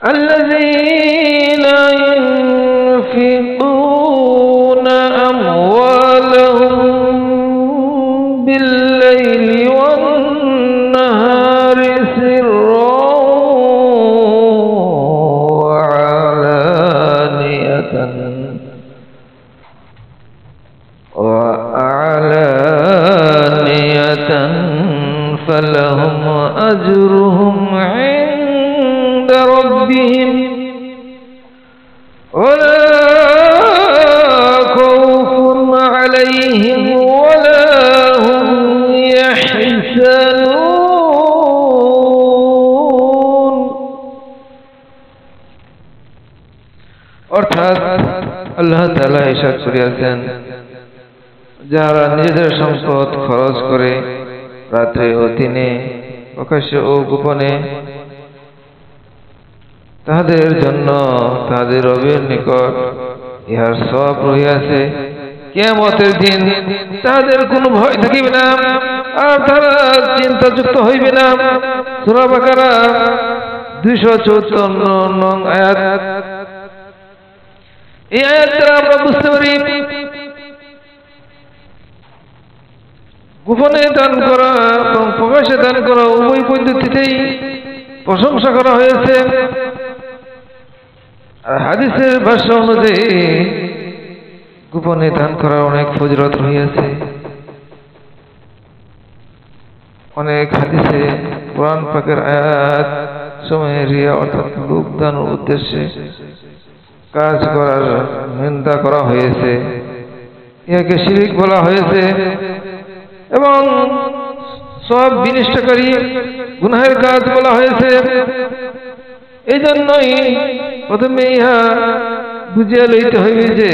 الذين ينفقون أموالهم بالليل والنهار سرا وأعلانية فلهم أجرهم عند ربهم ولا خوف عليهم ولا هم يحزنون। অর্থাৎ আল্লাহ তাআলা ইরশাদ করিয়াছেন, যারা নিজেদের সম্পদ খরচ করে রাত্রে ও দিনে প্রকাশ্যে ও গোপনে, তাহাদের জন্য তাহাদের রবের নিকট ইহার সওয়াব রহিয়াছে। কিয়ামতের দিন তাহাদের কোনো ভয় থাকিবে না, আর তারা চিন্তাযুক্ত হইবে না। সূরা বাকারা 254 নং আয়াত। এই আয়াত দ্বারা আমরা বুঝতে পারি গোপনে দান করা এবং প্রকাশ্যে দান করা উভয় পদ্ধতিতেই প্রশংসা করা হয়েছে। আর হাদিসের ভাষ্য অনুযায়ী গোপনে দান করার অনেক ফজিলত রয়েছে। অনেক হাদিসে কোরআন পাকের আয়াত সময়ে রিয়া অর্থাৎ লোক দানের উদ্দেশ্যে কাজ করার নিন্দা করা হয়েছে, ইহাকে শিরক বলা হয়েছে এবং সব বিনষ্টকারী গুনাহের কাজ বলা হয়েছে। এই জন্যই প্রথমে ইহা বুঝিয়া লইতে হইবে যে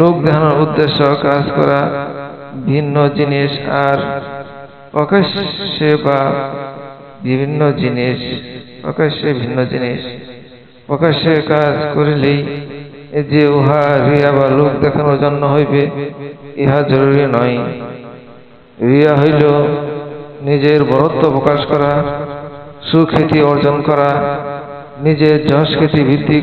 লোক দেখানোর উদ্দেশ্য কাজ করা ভিন্ন জিনিস, আর প্রকাশ্যে বা বিভিন্ন জিনিস প্রকাশ্যে ভিন্ন জিনিস। প্রকাশ্যে কাজ করিলেই যে উহা রিয়া বা লোক দেখানোর জন্য হইবে, ইহা জরুরি নয়। রিয়া হইল নিজের বরত্ব প্রকাশ করা, সুখ্যাতি অর্জন করা, নিজের যশ খ্যাতি বৃদ্ধি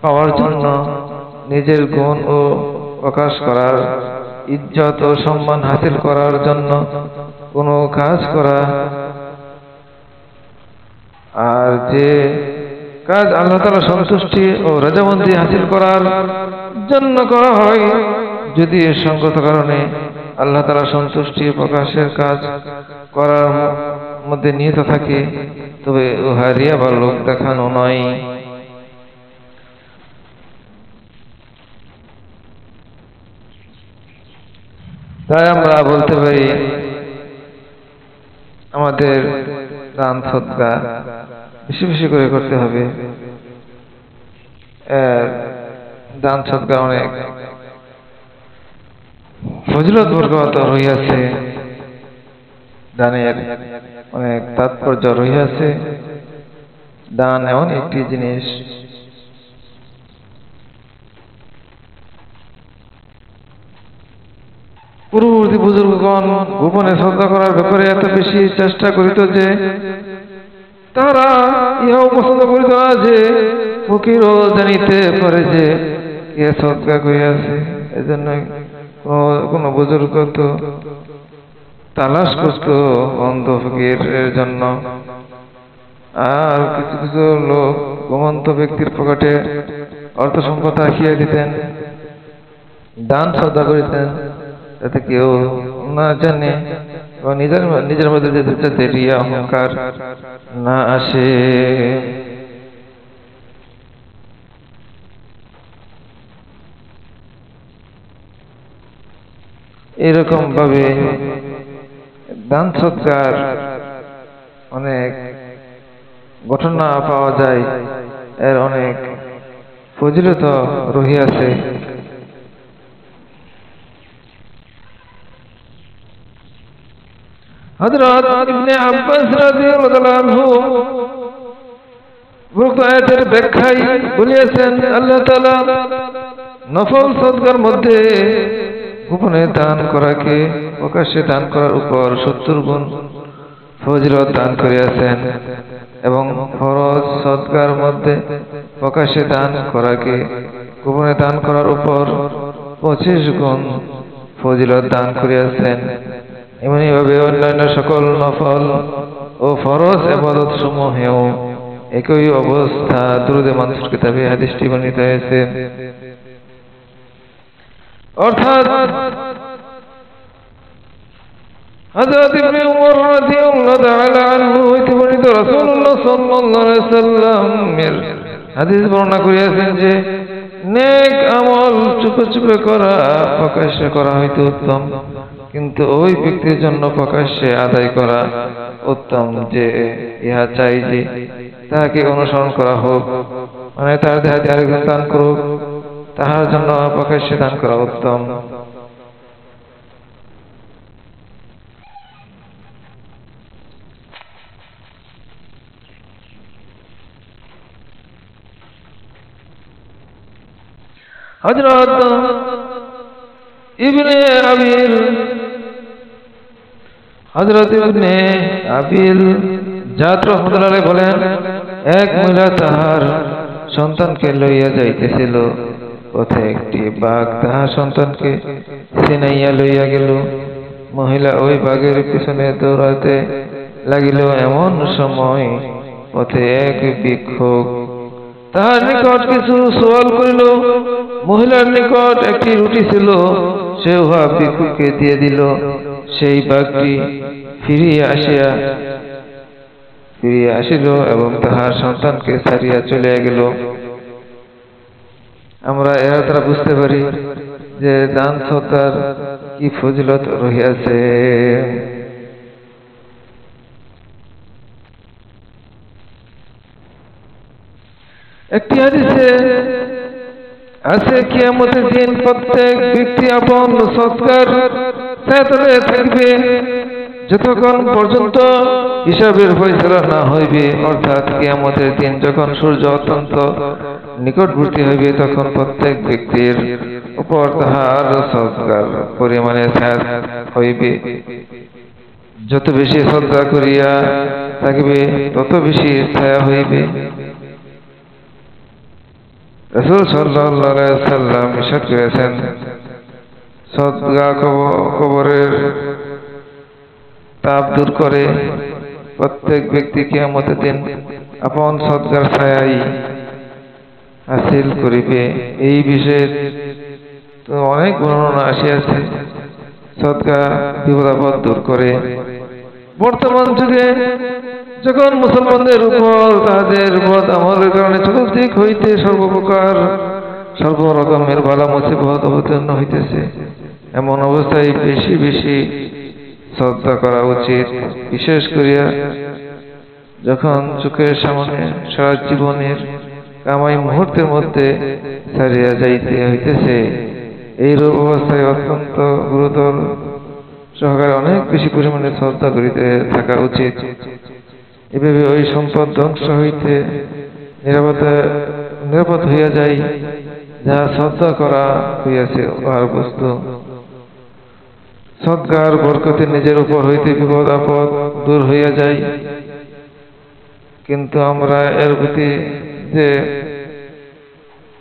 পাওয়ার জন্য নিজের গুণ ও প্রকাশ করার, ইজ্জত ও সম্মান হাসিল করার জন্য কোনো কাজ করা। আর যে কাজ আল্লাহ তাআলা সন্তুষ্টি ও রাজামন্দি হাসিল করার জন্য করা হয়, যদি এর সঙ্গত কারণে আল্লাহ তাআলা সন্তুষ্টি প্রকাশের কাজ করার মধ্যে নিহিত থাকে, তবে উহা রিয়া বা লোক দেখানো নয়। তাই আমরা বলতে পারি আমাদের দান সদকা বেশি বেশি করে করতে হবে। দান সদকা অনেক ফজিলত বরকত রহিয়াছে, দানের অনেক তাৎপর্য রহিয়াছে। দান এমন একটি জিনিস পূর্ববর্তী বুজুর্গগণ গোপনে শ্রদ্ধা করার ব্যাপারে এত বেশি চেষ্টা করিত যে তারা ইহাও পছন্দ করিত না যে ফকিরও জানিতে পারে যে কে সদকা করিয়াছে। এজন্য কোন বুজুর্গ তো তালাশ করত অন্ধ ফকিরের জন্য, আর কিছু কিছু লোক ঘুমন্ত ব্যক্তির পকেটে অর্থ সম্পদ রাখিয়া দিতেন, দান শ্রদ্ধা করিতেন, যাতে কেউ না জানে এবং নিজের মধ্যে যাতে রিয়া অহংকার না আসে। এরকম ভাবে দান সৎকার অনেক ঘটনা পাওয়া যায়, এর অনেক ফজিলত রহিয়াছে। হযরত ইবনে আব্বাস রাদিয়াল্লাহু আনহু উক্ত আয়াতের ব্যাখ্যায় বলেছেন, আল্লাহ তাআলা নফল সদকার মধ্যে গোপনে দান করাকে প্রকাশ্যে দান করার উপর 70 গুণ ফজিলত দান করিয়াছেন। এবং ফরজ সদকার মধ্যে প্রকাশ্যে দান করাকে গোপনে দান করার উপর 25 গুণ ফজিলত দান করিয়াছেন। এমনিভাবে অন্যান্য সকল নফল ও ফরজ ইবাদত সমূহেও একই অবস্থা দুরূদে মানসুর কিতাবে হাদিসটি বর্ণিত হয়েছে। অর্থাৎ হযরত ইবনে উমর রাদিয়াল্লাহু তাআলা আনহু হইতে বর্ণিত রাসূলুল্লাহ সাল্লাল্লাহু আলাইহি ওয়াসাল্লামের হাদিস বর্ণনা করিয়াছেন যে নেক আমল চুপে চুপে করা প্রকাশ্যে করা হইতে উত্তম, কিন্তু ওই ব্যক্তির জন্য প্রকাশ্যে আদায় করা উত্তম যে ইহা চাই যে তাহাকে অনুসরণ করা হোক, মানে তার দেহাতে আরেকজন দান করুক, তাহার জন্য প্রকাশ্যে দান করা উত্তম। হযরত ইবনে আবিল জাত রাহমাতুল্লাহ আলাইহি বলেন, এক মহিলা তাহার সন্তানকে লইয়া যাইতেছিল, পথে একটি বাঘ তাহার সন্তানকে ছিনাইয়া লইয়া গেল। মহিলা ওই বাঘের পিছনে দৌড়াতে লাগিল। এমন সময় পথে এক ভিক্ষুক তাহার নিকট কিছু সওয়াল করিল। মহিলার নিকট একটি রুটি ছিল, সে উহা ভিক্ষুককে দিয়ে দিল। সেই বাঘটি ফিরিয়া আসিল এবং তাহার সন্তানকে ছাড়িয়া চলিয়া গেল। আমরা এর দ্বারা বুঝতে পারি যে দান সদকার কি ফজিলত রহিয়াছে। একটি হাদিসে আছে, কিয়ামতের দিন প্রত্যেক ব্যক্তি আপন সদকার ছায়াতলে থাকবে যতক্ষণ পর্যন্ত হিসাবের ফয়সালা না হইবে। অর্থাৎ কিয়ামতের দিন যখন সূর্য অত্যন্ত নিকটবর্তী হইবে, তখন প্রত্যেক ব্যক্তির উপর তাহার সদকার পরিমাণে ছায়া হইবে। যত বেশি সদকা করিয়া থাকবে তত বেশি ছায়া হইবে। রাসূল সাল্লাল্লাহু আলাইহি ওয়াসাল্লাম ইরশাদ করেছেন, সদকা কবরের তাপ দূর করে। প্রত্যেক ব্যক্তি কিয়ামতের দিন আপন সদকার ছায়াই হাসিল করিবে। এই বিষয়ে তো অনেক বর্ণনা আসিয়াছে। সদকা বিপদ আপদ দূর করে। বর্তমান যুগে যখন মুসলমানদের উপর তাদের বদ আমলের কারণে চতুর্দিক হইতে সর্বরকমের বালা মুসিবত অবতীর্ণ হইতেছে, এমন অবস্থায় বেশি বেশি সদকা করা উচিত। বিশেষ করিয়া যখন চোখের সামনে সারা জীবনের কামাই মুহূর্তের মধ্যে ছাড়িয়া যাইতে হইতেছে, এইরূপ অবস্থায় অত্যন্ত গুরুতর সহকারে অনেক বেশি পরিমাণে সদকা করিতে থাকা উচিত। এভাবে ওই সম্পদ ধ্বংস হইতে নিরাপদ হইয়া যায়, যা সদকা করা হইয়াছে উহার বস্তু। সদকার বরকতে নিজের উপর হইতে বিপদ আপদ দূর হইয়া যায়। কিন্তু আমরা এর প্রতি যে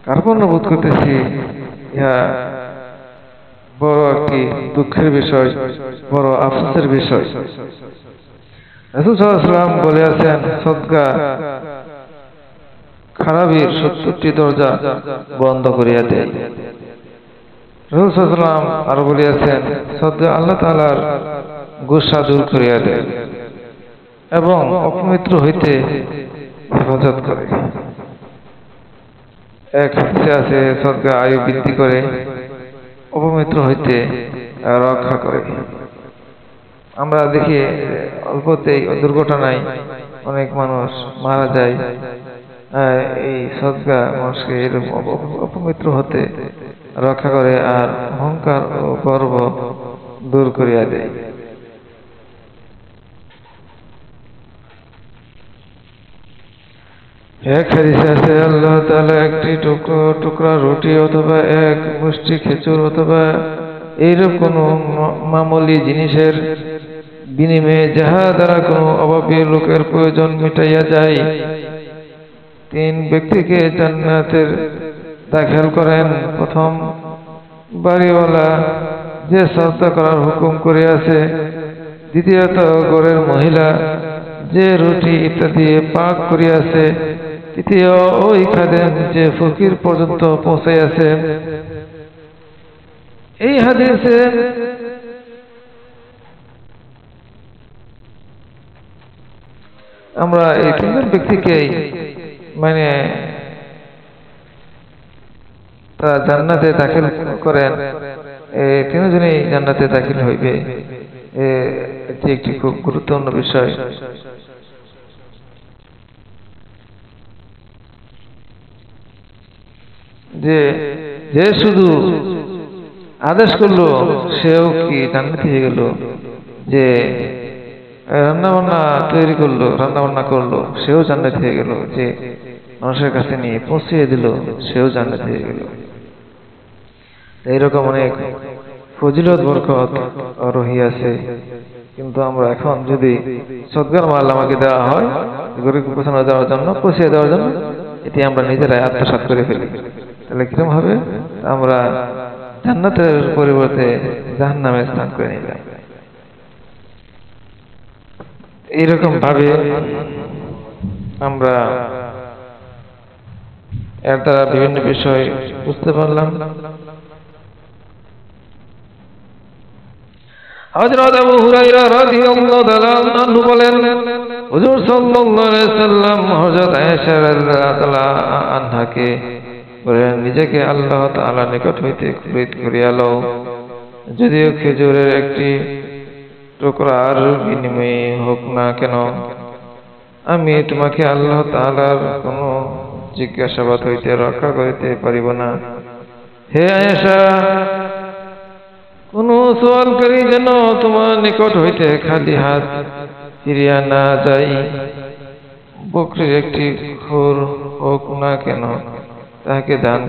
কার্পণ্য বোধ করতেছি, ইহা বড় একটি দুঃখের বিষয়, বড় আফসোসের বিষয়। রাসূল সাল্লাল্লাহু আলাইহি ওয়াসাল্লাম বলেছেন, সদকা খারাপের 70টি দরজা বন্ধ করিয়া দেয়। রাসূল সাল্লাল্লাহু আলাইহি ওয়াসাল্লাম আরো বলেছেন, সদকা আল্লাহ তাআলার গুসা দূর করিয়া দেয় এবং অপবিত্র হইতে হেফাজত করে। এক হাদিসে আছে, সদকা আয়ু বৃদ্ধি করে, অপবিত্র হইতে রক্ষা করে। আমরা দেখি অল্পতেই দুর্ঘটনায় অনেক মানুষ মারা যায়। এই সদকা মানুষকে এরকম অপবিত্র হতে রক্ষা করে আর অহংকার ও গর্ব দূর করিয়া দেয়। এক হাদিসে আছে, আল্লাহ তাআলা একটি টুকরা রুটি অথবা এক মুষ্টি খেজুর অথবা এইরূপ কোন মামুলি জিনিসের বিনিময়ে যাহা দ্বারা কোনো অভাবী লোকের প্রয়োজন মিটাইয়া যায়। 3 ব্যক্তিকে জান্নাতের দাখিল করেন। প্রথম বাড়িওয়ালা যে সদকা করার হুকুম করিয়াছে, দ্বিতীয়ত ঘরের মহিলা যে রুটি ইত্যাদি পাক করিয়াছে, তৃতীয় ওই খাদেম যে ফকির পর্যন্ত পৌঁছাইয়াছে। এই হাদিসে আমরা এই 3 ব্যক্তিকেই মানে তারা জান্নাতে দাখিল করেন। এই 3 জনই জান্নাতে দাখিল হইবে। এটি একটি খুব গুরুত্বপূর্ণ বিষয়। যে শুধু আদেশ করলো সেও কি জান্নাতি হয়ে গেল, যে রান্না বান্না তৈরি করলো, রান্না বান্না করলো সেও জান্নাতি হয়ে গেল, যে মানুষের কাছে নিয়ে পৌঁছিয়ে দিল সেও জান্নাতি হয়ে গেল। এইরকম অনেক ফজিলত বরকত রহিয়াছে। কিন্তু আমরা এখন যদি সদকার মাল আমাকে দেওয়া হয় গরিব পৌঁছানো দেওয়ার জন্য, পৌঁছিয়ে দেওয়ার জন্য, এটি আমরা নিজেরাই আত্মসাৎ করে ফেলি, তাহলে কিরকম হবে? আমরা জান্নাতের পরিবর্তে জাহান্নামে স্থান করে নিলাম। এইরকম ভাবে আমরা এর দ্বারা বিভিন্ন বিষয় বুঝতে পারলাম। হযরত আবু হুরায়রা রাদিয়াল্লাহু তাআলা আনহু বলেন, হুজুর সাল্লাল্লাহু আলাইহি সাল্লাম হযরত আয়েশা রাদিয়াল্লাহু আনহাকে বলেন, নিজেকে আল্লাহ তাআলার নিকট হইতে খুলিত করিয়া লও, যদিও খেজুরের একটি টুকরার বিনিময়ে হোক না কেন। আমি তোমাকে আল্লাহ তাআলার কোন জিজ্ঞাসাবাদ হইতে রক্ষা করিতে পারিব না। হে আয়েশা, কোন সওয়ালকারী যেন তোমার নিকট হইতে খালি হাত ফিরিয়া না যাই। বকরির একটি খুর হোক না কেন তাহাকে দান